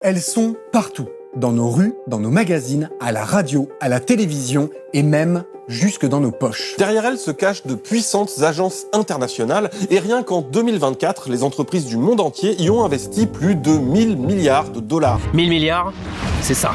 Elles sont partout, dans nos rues, dans nos magazines, à la radio, à la télévision et même jusque dans nos poches. Derrière elles se cachent de puissantes agences internationales et rien qu'en 2024, les entreprises du monde entier y ont investi plus de 1000 milliards de dollars. 1000 milliards, c'est ça.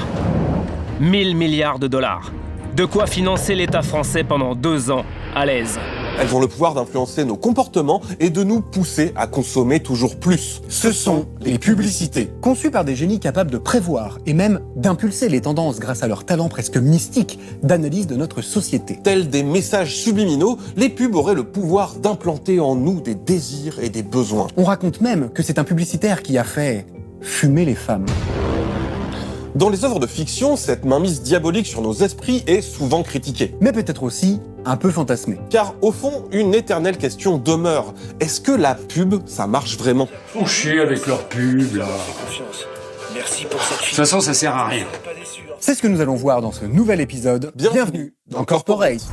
1000 milliards de dollars. De quoi financer l'État français pendant 2 ans, à l'aise. Elles ont le pouvoir d'influencer nos comportements et de nous pousser à consommer toujours plus. Ce sont les publicités. Conçues par des génies capables de prévoir et même d'impulser les tendances grâce à leur talent presque mystique d'analyse de notre société. Tels des messages subliminaux, les pubs auraient le pouvoir d'implanter en nous des désirs et des besoins. On raconte même que c'est un publicitaire qui a fait fumer les femmes. Dans les œuvres de fiction, cette mainmise diabolique sur nos esprits est souvent critiquée. Mais peut-être aussi un peu fantasmée. Car au fond, une éternelle question demeure. Est-ce que la pub, ça marche vraiment ? Ils font chier avec leur pub, là. Merci pour cette De toute façon, ça sert à rien. C'est ce que nous allons voir dans ce nouvel épisode. Bienvenue dans Corporate.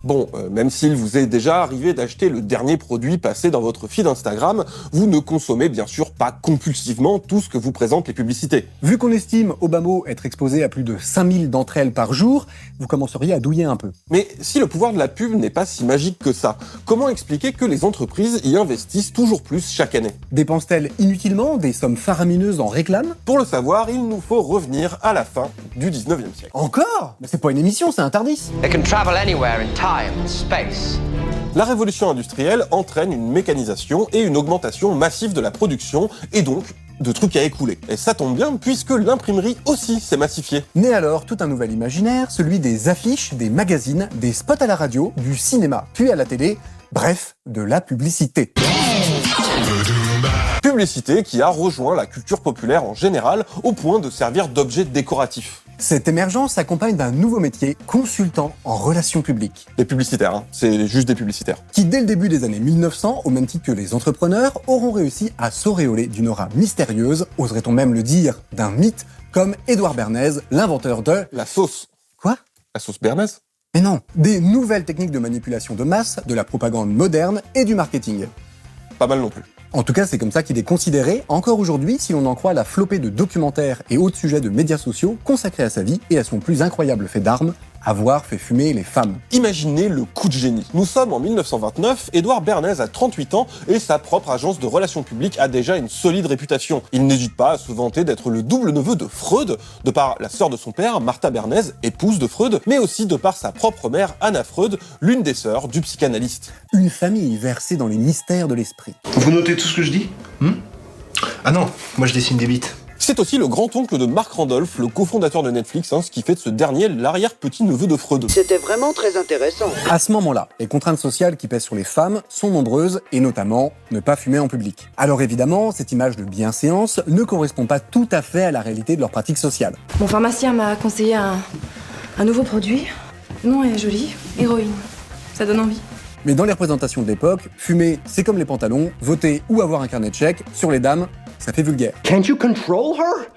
Bon, même s'il vous est déjà arrivé d'acheter le dernier produit passé dans votre feed Instagram, vous ne consommez bien sûr pas compulsivement tout ce que vous présentent les publicités. Vu qu'on estime Obama être exposé à plus de 5000 d'entre elles par jour, vous commenceriez à douiller un peu. Mais si le pouvoir de la pub n'est pas si magique que ça, comment expliquer que les entreprises y investissent toujours plus chaque année ? Dépensent-elles inutilement des sommes faramineuses en réclame ? Pour le savoir, il nous faut revenir à la fin du 19e siècle. Encore ? Mais c'est pas une émission, c'est un Tardis. They can travel anywhere in time and space. La révolution industrielle entraîne une mécanisation et une augmentation massive de la production et donc de trucs à écouler. Et ça tombe bien puisque l'imprimerie aussi s'est massifiée. Naît alors tout un nouvel imaginaire, celui des affiches, des magazines, des spots à la radio, du cinéma, puis à la télé, bref, de la publicité. Publicité qui a rejoint la culture populaire en général au point de servir d'objet décoratif. Cette émergence s'accompagne d'un nouveau métier, consultant en relations publiques. Les publicitaires, hein, c'est juste des publicitaires. Qui, dès le début des années 1900, au même titre que les entrepreneurs, auront réussi à s'auréoler d'une aura mystérieuse, oserait-on même le dire, d'un mythe, comme Édouard Bernays, l'inventeur de... La sauce. Quoi ? La sauce Bernays ? Mais non, des nouvelles techniques de manipulation de masse, de la propagande moderne et du marketing. Pas mal non plus. En tout cas, c'est comme ça qu'il est considéré, encore aujourd'hui, si l'on en croit la flopée de documentaires et autres sujets de médias sociaux consacrés à sa vie et à son plus incroyable fait d'armes, avoir fait fumer les femmes. Imaginez le coup de génie. Nous sommes en 1929, Édouard Bernays a 38 ans et sa propre agence de relations publiques a déjà une solide réputation. Il n'hésite pas à se vanter d'être le double neveu de Freud, de par la sœur de son père, Martha Bernays, épouse de Freud, mais aussi de par sa propre mère, Anna Freud, l'une des sœurs du psychanalyste. Une famille versée dans les mystères de l'esprit. Vous notez tout ce que je dis ? Ah non, moi je dessine des bites. C'est aussi le grand-oncle de Mark Randolph, le cofondateur de Netflix, ce qui fait de ce dernier l'arrière-petit-neveu de Freud. C'était vraiment très intéressant. À ce moment-là, les contraintes sociales qui pèsent sur les femmes sont nombreuses et notamment ne pas fumer en public. Alors évidemment, cette image de bienséance ne correspond pas tout à fait à la réalité de leur pratique sociale. Mon pharmacien m'a conseillé un nouveau produit. Le nom est joli, héroïne. Ça donne envie. Mais dans les représentations de l'époque, fumer, c'est comme les pantalons, voter ou avoir un carnet de chèques, sur les dames, ça fait vulgaire. Can't you control her?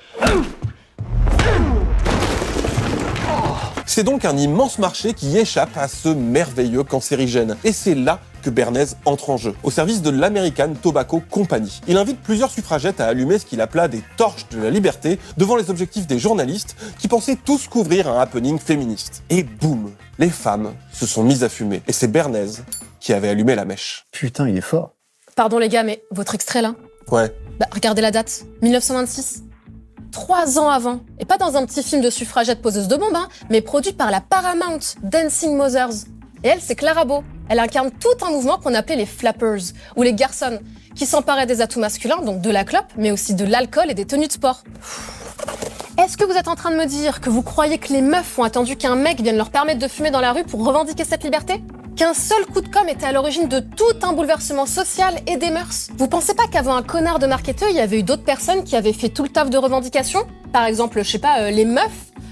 C'est donc un immense marché qui échappe à ce merveilleux cancérigène. Et c'est là que Bernays entre en jeu, au service de l'American Tobacco Company. Il invite plusieurs suffragettes à allumer ce qu'il appela des torches de la liberté devant les objectifs des journalistes qui pensaient tous couvrir un happening féministe. Et boum, les femmes se sont mises à fumer. Et c'est Bernays qui avait allumé la mèche. Putain, il est fort. Pardon les gars, mais votre extrait là, Ouais. regardez la date, 1926. 3 ans avant, et pas dans un petit film de suffragette poseuse de bombe, mais produit par la Paramount, Dancing Mothers. Et elle, c'est Clara Bow. Elle incarne tout un mouvement qu'on appelait les flappers, ou les garçons, qui s'emparaient des atouts masculins, donc de la clope, mais aussi de l'alcool et des tenues de sport. Est-ce que vous êtes en train de me dire que vous croyez que les meufs ont attendu qu'un mec vienne leur permettre de fumer dans la rue pour revendiquer cette liberté ? Qu'un seul coup de com' était à l'origine de tout un bouleversement social et des mœurs ? Vous pensez pas qu'avant un connard de marketeur, il y avait eu d'autres personnes qui avaient fait tout le taf de revendication ? Par exemple, je sais pas, les meufs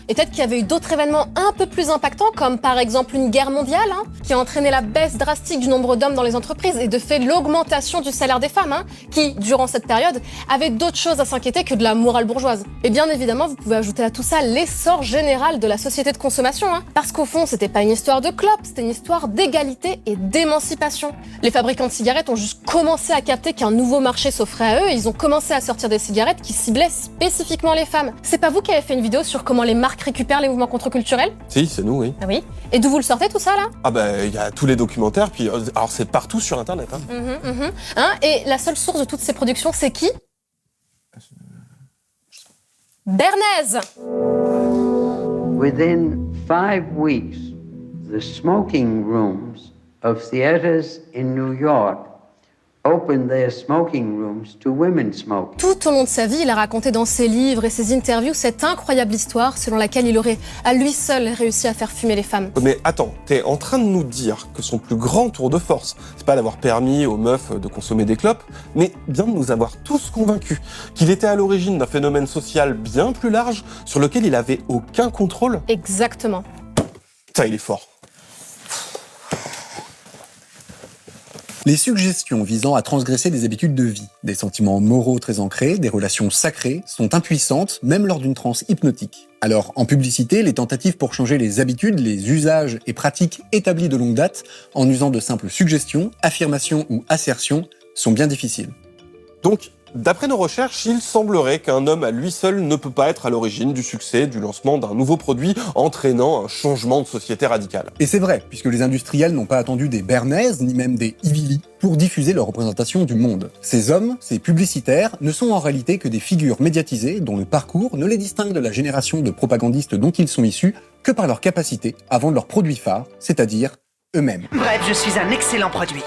Et peut-être qu'il y avait eu d'autres événements un peu plus impactants, comme par exemple une guerre mondiale, qui a entraîné la baisse drastique du nombre d'hommes dans les entreprises et de fait l'augmentation du salaire des femmes, qui, durant cette période, avaient d'autres choses à s'inquiéter que de la morale bourgeoise. Et bien évidemment, vous pouvez ajouter à tout ça l'essor général de la société de consommation, parce qu'au fond, c'était pas une histoire de clope, c'était une histoire d'égalité et d'émancipation. Les fabricants de cigarettes ont juste commencé à capter qu'un nouveau marché s'offrait à eux, et ils ont commencé à sortir des cigarettes qui ciblaient spécifiquement les femmes. C'est pas vous qui avez fait une vidéo sur comment les marques récupèrent les mouvements contre-culturels ? Si, c'est nous, oui. Ah oui. Et d'où vous le sortez tout ça là ? Ah bah, il y a tous les documentaires, puis alors c'est partout sur Internet. Et la seule source de toutes ces productions, c'est qui ? Bernays. Within 5 weeks, the smoking rooms of theaters in New York opened their smoking rooms to women smoking. Tout au long de sa vie, il a raconté dans ses livres et ses interviews cette incroyable histoire selon laquelle il aurait à lui seul réussi à faire fumer les femmes. Mais attends, t'es en train de nous dire que son plus grand tour de force, c'est pas d'avoir permis aux meufs de consommer des clopes, mais bien de nous avoir tous convaincus qu'il était à l'origine d'un phénomène social bien plus large sur lequel il avait aucun contrôle. Exactement. Putain, il est fort. Les suggestions visant à transgresser des habitudes de vie, des sentiments moraux très ancrés, des relations sacrées, sont impuissantes, même lors d'une transe hypnotique. Alors, en publicité, les tentatives pour changer les habitudes, les usages et pratiques établis de longue date, en usant de simples suggestions, affirmations ou assertions, sont bien difficiles. Donc, d'après nos recherches, il semblerait qu'un homme à lui seul ne peut pas être à l'origine du succès du lancement d'un nouveau produit entraînant un changement de société radical. Et c'est vrai, puisque les industriels n'ont pas attendu des Bernays, ni même des Ivili, pour diffuser leur représentation du monde. Ces hommes, ces publicitaires, ne sont en réalité que des figures médiatisées dont le parcours ne les distingue de la génération de propagandistes dont ils sont issus que par leur capacité à vendre leurs produits phares, c'est-à-dire eux-mêmes. Bref, je suis un excellent produit.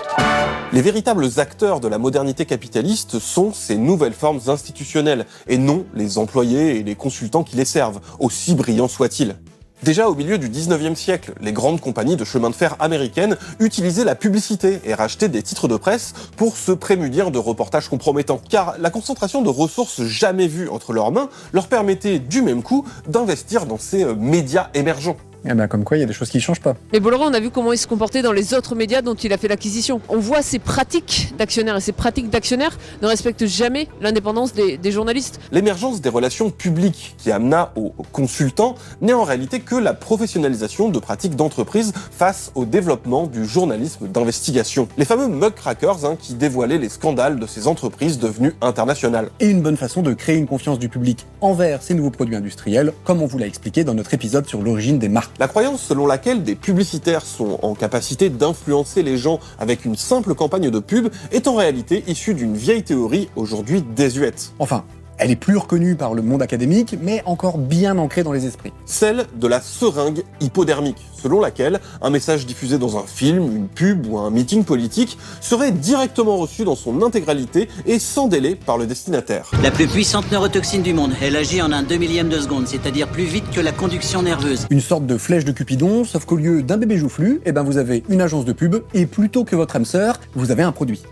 Les véritables acteurs de la modernité capitaliste sont ces nouvelles formes institutionnelles, et non les employés et les consultants qui les servent, aussi brillants soient-ils. Déjà au milieu du 19e siècle, les grandes compagnies de chemin de fer américaines utilisaient la publicité et rachetaient des titres de presse pour se prémunir de reportages compromettants, car la concentration de ressources jamais vues entre leurs mains leur permettait du même coup d'investir dans ces médias émergents. Eh ben, comme quoi, il y a des choses qui changent pas. Mais Bolloré, on a vu comment il se comportait dans les autres médias dont il a fait l'acquisition. On voit ses pratiques d'actionnaires, et ces pratiques d'actionnaires ne respectent jamais l'indépendance des journalistes. L'émergence des relations publiques qui amena aux consultants n'est en réalité que la professionnalisation de pratiques d'entreprise face au développement du journalisme d'investigation. Les fameux muckrackers qui dévoilaient les scandales de ces entreprises devenues internationales. Et une bonne façon de créer une confiance du public envers ces nouveaux produits industriels, comme on vous l'a expliqué dans notre épisode sur l'origine des marques. La croyance selon laquelle des publicitaires sont en capacité d'influencer les gens avec une simple campagne de pub est en réalité issue d'une vieille théorie aujourd'hui désuète. Enfin, elle est plus reconnue par le monde académique, mais encore bien ancrée dans les esprits. Celle de la seringue hypodermique, selon laquelle un message diffusé dans un film, une pub ou un meeting politique serait directement reçu dans son intégralité et sans délai par le destinataire. La plus puissante neurotoxine du monde, elle agit en un 2/1000 de seconde, c'est-à-dire plus vite que la conduction nerveuse. Une sorte de flèche de Cupidon, sauf qu'au lieu d'un bébé joufflu, vous avez une agence de pub, et plutôt que votre âme sœur, vous avez un produit.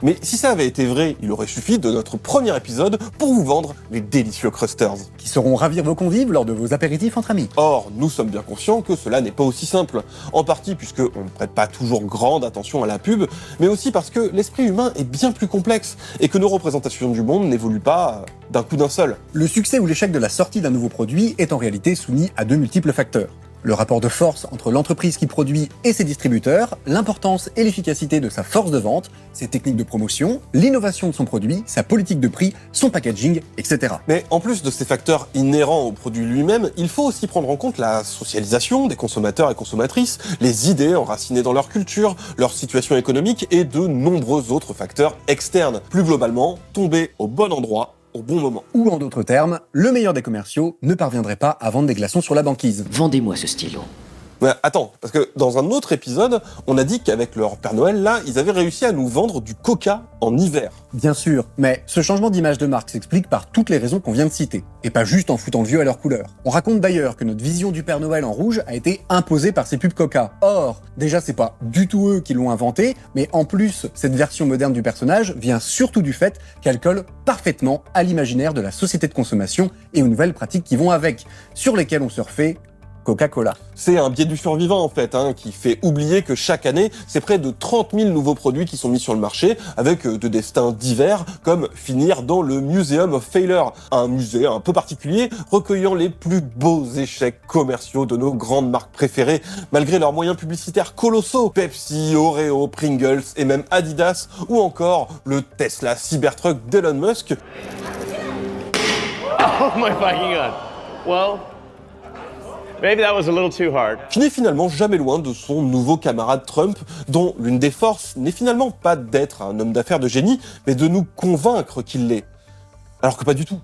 Mais si ça avait été vrai, il aurait suffi de notre premier épisode pour vous vendre les délicieux Crusters. Qui sauront ravir vos convives lors de vos apéritifs entre amis. Or, nous sommes bien conscients que cela n'est pas aussi simple. En partie puisqu'on ne prête pas toujours grande attention à la pub, mais aussi parce que l'esprit humain est bien plus complexe et que nos représentations du monde n'évoluent pas d'un coup d'un seul. Le succès ou l'échec de la sortie d'un nouveau produit est en réalité soumis à de multiples facteurs. Le rapport de force entre l'entreprise qui produit et ses distributeurs, l'importance et l'efficacité de sa force de vente, ses techniques de promotion, l'innovation de son produit, sa politique de prix, son packaging, etc. Mais en plus de ces facteurs inhérents au produit lui-même, il faut aussi prendre en compte la socialisation des consommateurs et consommatrices, les idées enracinées dans leur culture, leur situation économique et de nombreux autres facteurs externes. Plus globalement, tomber au bon endroit au bon moment. Ou en d'autres termes, le meilleur des commerciaux ne parviendrait pas à vendre des glaçons sur la banquise. Vendez-moi ce stylo. Mais attends, parce que dans un autre épisode, on a dit qu'avec leur Père Noël, là, ils avaient réussi à nous vendre du Coca en hiver. Bien sûr, mais ce changement d'image de marque s'explique par toutes les raisons qu'on vient de citer, et pas juste en foutant le vieux à leur couleur. On raconte d'ailleurs que notre vision du Père Noël en rouge a été imposée par ces pubs Coca. Or, déjà c'est pas du tout eux qui l'ont inventé, mais en plus, cette version moderne du personnage vient surtout du fait qu'elle colle parfaitement à l'imaginaire de la société de consommation et aux nouvelles pratiques qui vont avec, sur lesquelles on surfait Coca-Cola. C'est un biais du survivant en fait, qui fait oublier que chaque année, c'est près de 30 000 nouveaux produits qui sont mis sur le marché, avec de destins divers, comme finir dans le Museum of Failure, un musée un peu particulier, recueillant les plus beaux échecs commerciaux de nos grandes marques préférées, malgré leurs moyens publicitaires colossaux, Pepsi, Oreo, Pringles et même Adidas, ou encore le Tesla Cybertruck d'Elon Musk. Oh my fucking god. Well... maybe that was a little too hard. Qui n'est finalement jamais loin de son nouveau camarade Trump, dont l'une des forces n'est finalement pas d'être un homme d'affaires de génie, mais de nous convaincre qu'il l'est. Alors que pas du tout.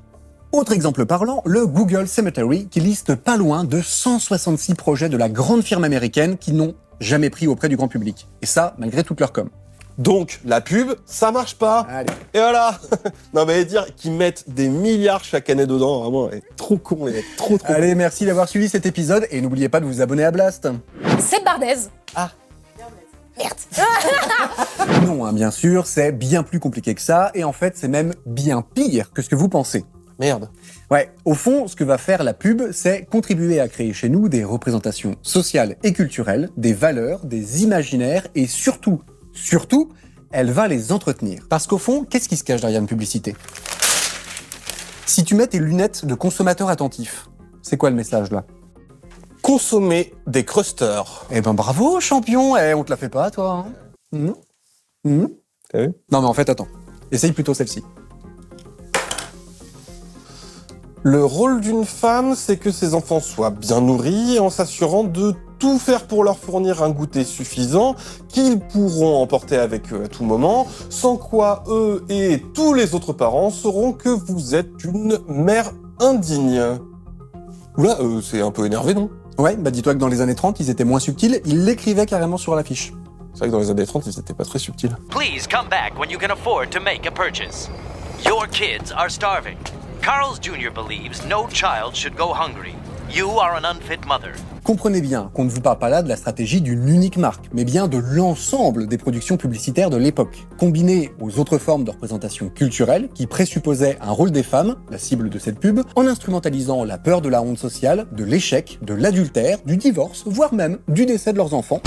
Autre exemple parlant, le Google Cemetery, qui liste pas loin de 166 projets de la grande firme américaine qui n'ont jamais pris auprès du grand public. Et ça, malgré toute leur com. Donc, la pub, ça marche pas. Allez. Et voilà. Non mais dire qu'ils mettent des milliards chaque année dedans, vraiment, elle est trop con, elle est trop Allez, merci d'avoir suivi cet épisode et n'oubliez pas de vous abonner à Blast. C'est Bardez. Ah. Merde. Non, bien sûr, c'est bien plus compliqué que ça, et en fait, c'est même bien pire que ce que vous pensez. Merde. Ouais, au fond, ce que va faire la pub, c'est contribuer à créer chez nous des représentations sociales et culturelles, des valeurs, des imaginaires, et surtout, elle va les entretenir. Parce qu'au fond, qu'est-ce qui se cache derrière une publicité ? Si tu mets tes lunettes de consommateur attentif, c'est quoi le message là ? Consommer des crusters. Eh ben bravo, champion. On te la fait pas, toi. T'as vu ? Non mais en fait, attends. Essaye plutôt celle-ci. Le rôle d'une femme, c'est que ses enfants soient bien nourris en s'assurant de tout faire pour leur fournir un goûter suffisant qu'ils pourront emporter avec eux à tout moment, sans quoi eux et tous les autres parents sauront que vous êtes une mère indigne. Oula, c'est un peu énervé, non ? Ouais, bah dis-toi que dans les années 30, ils étaient moins subtils, ils l'écrivaient carrément sur l'affiche. C'est vrai que dans les années 30, ils étaient pas très subtils. Please come back when you can afford to make a purchase. Your kids are starving. Carl's Jr. believes no child should go hungry. You are an unfit mother. Comprenez bien qu'on ne vous parle pas là de la stratégie d'une unique marque, mais bien de l'ensemble des productions publicitaires de l'époque, combinées aux autres formes de représentation culturelle qui présupposaient un rôle des femmes, la cible de cette pub, en instrumentalisant la peur de la honte sociale, de l'échec, de l'adultère, du divorce, voire même du décès de leurs enfants.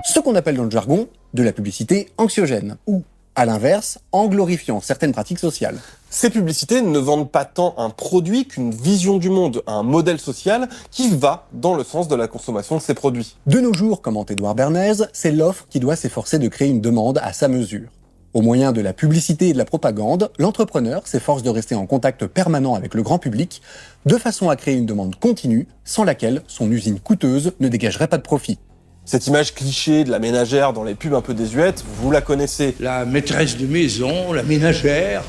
Ce qu'on appelle dans le jargon de la publicité anxiogène, ou à l'inverse, en glorifiant certaines pratiques sociales. Ces publicités ne vendent pas tant un produit qu'une vision du monde, un modèle social qui va dans le sens de la consommation de ces produits. De nos jours, commente Edouard Bernays, c'est l'offre qui doit s'efforcer de créer une demande à sa mesure. Au moyen de la publicité et de la propagande, l'entrepreneur s'efforce de rester en contact permanent avec le grand public, de façon à créer une demande continue, sans laquelle son usine coûteuse ne dégagerait pas de profit. Cette image cliché de la ménagère dans les pubs un peu désuètes, vous la connaissez. La maîtresse de maison, la ménagère,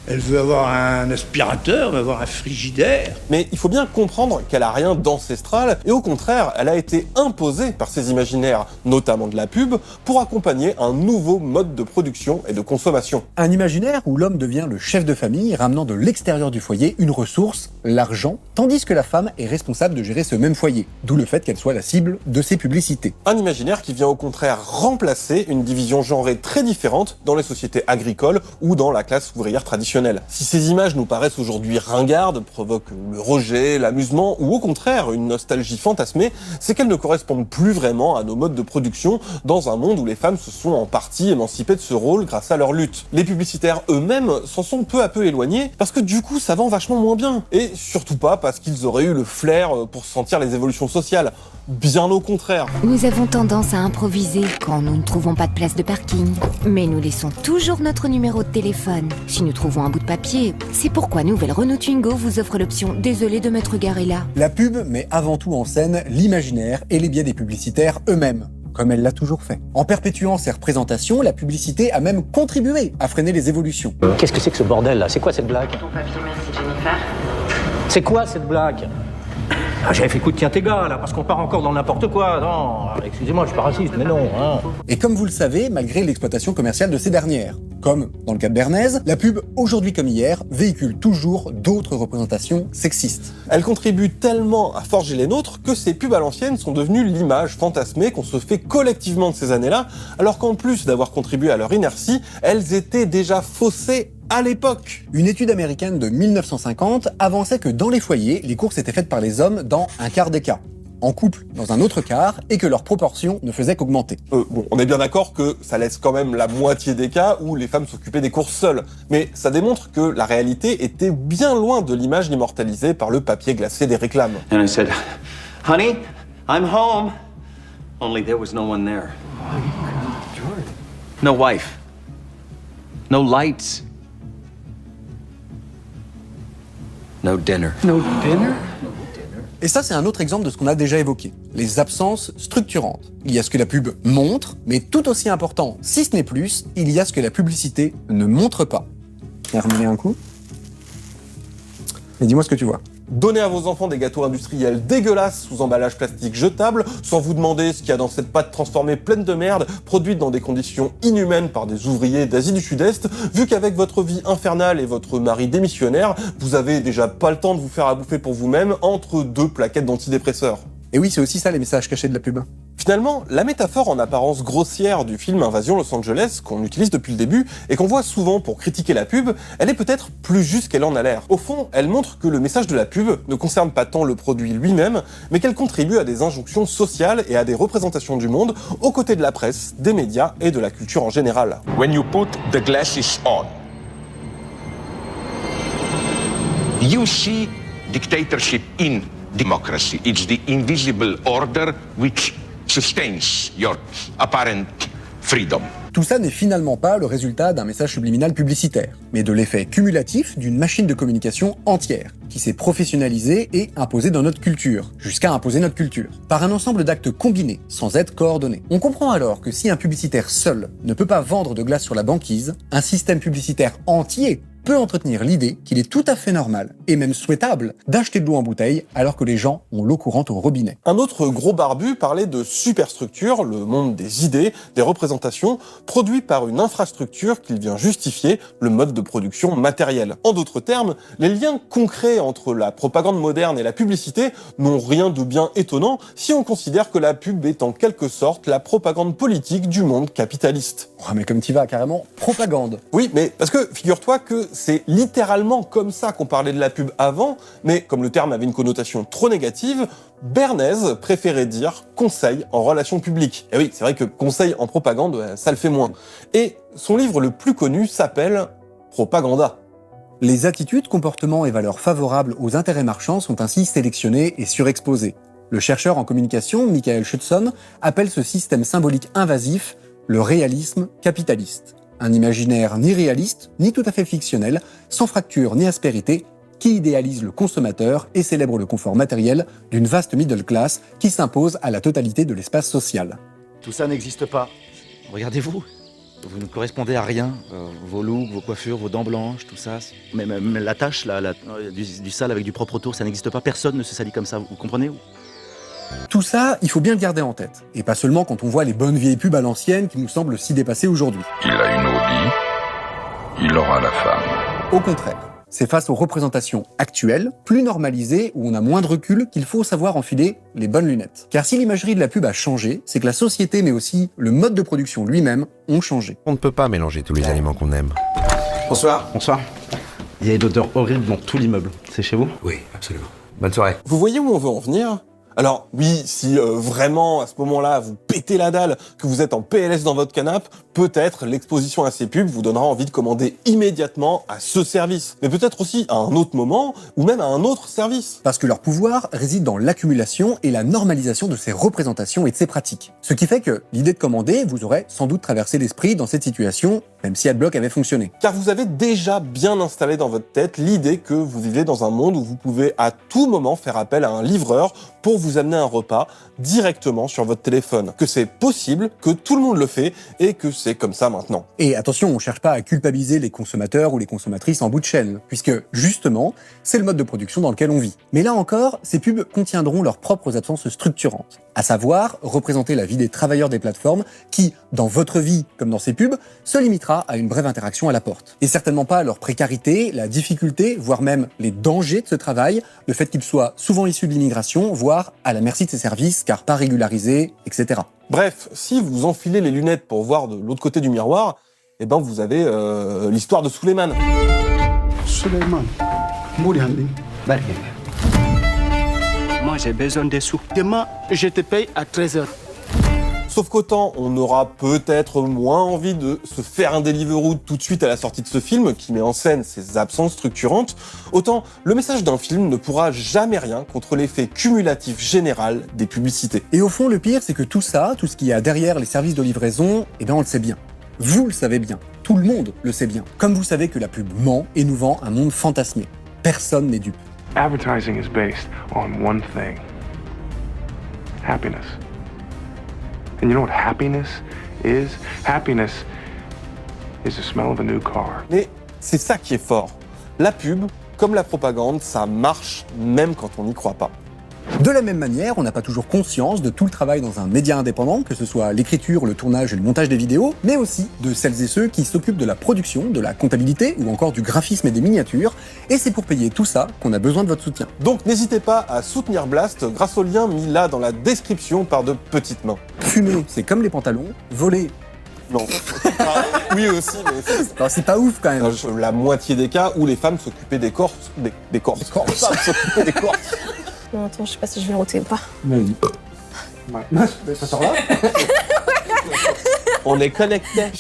elle veut avoir un aspirateur, elle veut avoir un frigidaire. Mais il faut bien comprendre qu'elle a rien d'ancestral, et au contraire, elle a été imposée par ces imaginaires, notamment de la pub, pour accompagner un nouveau mode de production et de consommation. Un imaginaire où l'homme devient le chef de famille, ramenant de l'extérieur du foyer une ressource, l'argent, tandis que la femme est responsable de gérer ce même foyer, d'où le fait qu'elle soit la cible de ces publicités. Un imaginaire qui vient au contraire remplacer une division genrée très différente dans les sociétés agricoles ou dans la classe ouvrière traditionnelle. Si ces images nous paraissent aujourd'hui ringardes, provoquent le rejet, l'amusement ou au contraire une nostalgie fantasmée, c'est qu'elles ne correspondent plus vraiment à nos modes de production dans un monde où les femmes se sont en partie émancipées de ce rôle grâce à leur lutte. Les publicitaires eux-mêmes s'en sont peu à peu éloignés parce que du coup ça vend vachement moins bien. Et surtout pas parce qu'ils auraient eu le flair pour sentir les évolutions sociales. Bien au contraire. Nous avons tendance à improviser quand nous ne trouvons pas de place de parking. Mais nous laissons toujours notre numéro de téléphone. Si nous trouvons un bout de papier, c'est pourquoi Nouvelle Renault Twingo vous offre l'option « Désolé de m'être garé là ». La pub met avant tout en scène l'imaginaire et les biais des publicitaires eux-mêmes, comme elle l'a toujours fait. En perpétuant ces représentations, la publicité a même contribué à freiner les évolutions. Qu'est-ce que c'est que ce bordel là ? C'est quoi cette blague ? Ton papier, merci Jennifer. C'est quoi cette blague ? Chef, écoute, tiens tes gars, là, parce qu'on part encore dans n'importe quoi. Non, excusez-moi, je suis pas raciste, mais non. Hein. Et comme vous le savez, malgré l'exploitation commerciale de ces dernières, comme dans le cas de Bernays, la pub Aujourd'hui comme hier véhicule toujours d'autres représentations sexistes. Elle contribue tellement à forger les nôtres que ces pubs à l'ancienne sont devenues l'image fantasmée qu'on se fait collectivement de ces années-là, alors qu'en plus d'avoir contribué à leur inertie, elles étaient déjà faussées à l'époque. Une étude américaine de 1950 avançait que dans les foyers, les courses étaient faites par les hommes dans un quart des cas, en couple dans un autre quart, et que leur proportion ne faisait qu'augmenter. On est bien d'accord que ça laisse quand même la moitié des cas où les femmes s'occupaient des courses seules, mais ça démontre que la réalité était bien loin de l'image immortalisée par le papier glacé des réclames. And I said, honey, I'm home. Only there was no one there. No wife. No lights. No dinner. No dinner? Et ça, c'est un autre exemple de ce qu'on a déjà évoqué, les absences structurantes. Il y a ce que la pub montre, mais tout aussi important, si ce n'est plus, il y a ce que la publicité ne montre pas. Viens remuer un coup. Et dis-moi ce que tu vois. Donnez à vos enfants des gâteaux industriels dégueulasses sous emballage plastique jetable, sans vous demander ce qu'il y a dans cette pâte transformée pleine de merde, produite dans des conditions inhumaines par des ouvriers d'Asie du Sud-Est, vu qu'avec votre vie infernale et votre mari démissionnaire, vous avez déjà pas le temps de vous faire à bouffer pour vous-même entre deux plaquettes d'antidépresseurs. Et oui, c'est aussi ça les messages cachés de la pub. Finalement, la métaphore en apparence grossière du film Invasion Los Angeles, qu'on utilise depuis le début et qu'on voit souvent pour critiquer la pub, elle est peut-être plus juste qu'elle en a l'air. Au fond, elle montre que le message de la pub ne concerne pas tant le produit lui-même, mais qu'elle contribue à des injonctions sociales et à des représentations du monde aux côtés de la presse, des médias et de la culture en général. When you put the glasses on, you see dictatorship in democracy. It's the invisible order which sustains your apparent freedom. Tout ça n'est finalement pas le résultat d'un message subliminal publicitaire, mais de l'effet cumulatif d'une machine de communication entière, qui s'est professionnalisée et imposée dans notre culture, jusqu'à imposer notre culture, par un ensemble d'actes combinés, sans être coordonnés. On comprend alors que si un publicitaire seul ne peut pas vendre de glace sur la banquise, un système publicitaire entier peut entretenir l'idée qu'il est tout à fait normal, et même souhaitable, d'acheter de l'eau en bouteille alors que les gens ont l'eau courante au robinet. Un autre gros barbu parlait de superstructure, le monde des idées, des représentations, produit par une infrastructure qu'il vient justifier, le mode de production matériel. En d'autres termes, les liens concrets entre la propagande moderne et la publicité n'ont rien de bien étonnant si on considère que la pub est en quelque sorte la propagande politique du monde capitaliste. Oh, mais comme t'y vas, carrément, propagande. Oui, mais parce que figure-toi que c'est littéralement comme ça qu'on parlait de la pub avant, mais comme le terme avait une connotation trop négative, Bernays préférait dire conseil en relations publiques. Et oui, c'est vrai que conseil en propagande, ça le fait moins. Et son livre le plus connu s'appelle Propaganda. Les attitudes, comportements et valeurs favorables aux intérêts marchands sont ainsi sélectionnées et surexposées. Le chercheur en communication, Michael Schudson, appelle ce système symbolique invasif le réalisme capitaliste. Un imaginaire ni réaliste, ni tout à fait fictionnel, sans fracture ni aspérité, qui idéalise le consommateur et célèbre le confort matériel d'une vaste middle class qui s'impose à la totalité de l'espace social. Tout ça n'existe pas. Regardez-vous. Vous ne correspondez à rien. Vos looks, vos coiffures, vos dents blanches, tout ça. Même la tache là, du sale avec du propre autour, ça n'existe pas. Personne ne se salit comme ça, vous comprenez ? Tout ça, il faut bien le garder en tête. Et pas seulement quand on voit les bonnes vieilles pubs à l'ancienne qui nous semblent si dépassées aujourd'hui. Il a une Audi, il aura la femme. Au contraire, c'est face aux représentations actuelles, plus normalisées, où on a moins de recul, qu'il faut savoir enfiler les bonnes lunettes. Car si l'imagerie de la pub a changé, c'est que la société, mais aussi le mode de production lui-même, ont changé. On ne peut pas mélanger tous les aliments qu'on aime. Bonsoir. Bonsoir. Il y a une odeur horrible dans tout l'immeuble. C'est chez vous ? Oui, absolument. Bonne soirée. Vous voyez où on veut en venir ? Alors oui, si vraiment à ce moment-là vous pétez la dalle, que vous êtes en PLS dans votre canapé, peut-être l'exposition à ces pubs vous donnera envie de commander immédiatement à ce service. Mais peut-être aussi à un autre moment, ou même à un autre service. Parce que leur pouvoir réside dans l'accumulation et la normalisation de ces représentations et de ces pratiques. Ce qui fait que l'idée de commander vous aurait sans doute traversé l'esprit dans cette situation, même si Adblock avait fonctionné. Car vous avez déjà bien installé dans votre tête l'idée que vous vivez dans un monde où vous pouvez à tout moment faire appel à un livreur pour vous amener un repas directement sur votre téléphone. Que c'est possible, que tout le monde le fait et que c'est comme ça maintenant. Et attention, on cherche pas à culpabiliser les consommateurs ou les consommatrices en bout de chaîne, puisque justement, c'est le mode de production dans lequel on vit. Mais là encore, ces pubs contiendront leurs propres absences structurantes, à savoir représenter la vie des travailleurs des plateformes qui, dans votre vie comme dans ces pubs, se limitera à une brève interaction à la porte. Et certainement pas leur précarité, la difficulté, voire même les dangers de ce travail, le fait qu'il soit souvent issu de l'immigration, voire à la merci de ses services car pas régularisés, etc. Bref, si vous enfilez les lunettes pour voir de l'autre côté du miroir, eh ben vous avez l'histoire de Suleiman. Suleiman, moi j'ai besoin de sous. Demain, je te paye à 13h. Sauf qu'autant on aura peut-être moins envie de se faire un Deliveroo tout de suite à la sortie de ce film qui met en scène ces absences structurantes, autant le message d'un film ne pourra jamais rien contre l'effet cumulatif général des publicités. Et au fond, le pire, c'est que tout ça, tout ce qu'il y a derrière les services de livraison, eh ben on le sait bien. Vous le savez bien. Tout le monde le sait bien. Comme vous savez que la pub ment et nous vend un monde fantasmé. Personne n'est dupe. Advertising is based on one thing. Happiness. And you know what happiness is? Happiness is the smell of a new car. Mais c'est ça qui est fort. La pub, comme la propagande, ça marche même quand on n'y croit pas. De la même manière, on n'a pas toujours conscience de tout le travail dans un média indépendant, que ce soit l'écriture, le tournage et le montage des vidéos, mais aussi de celles et ceux qui s'occupent de la production, de la comptabilité ou encore du graphisme et des miniatures, et c'est pour payer tout ça qu'on a besoin de votre soutien. Donc n'hésitez pas à soutenir Blast grâce au lien mis là dans la description par de petites mains. Fumer, c'est comme les pantalons, voler... Non. Oui aussi, mais c'est pas ouf quand même. La moitié des cas où les femmes s'occupaient des corps... Des corps. Les femmes s'occupaient des corps. Non, attends, je sais pas si je vais roter ou pas. Vas-y. Ça sort là. On est connectés.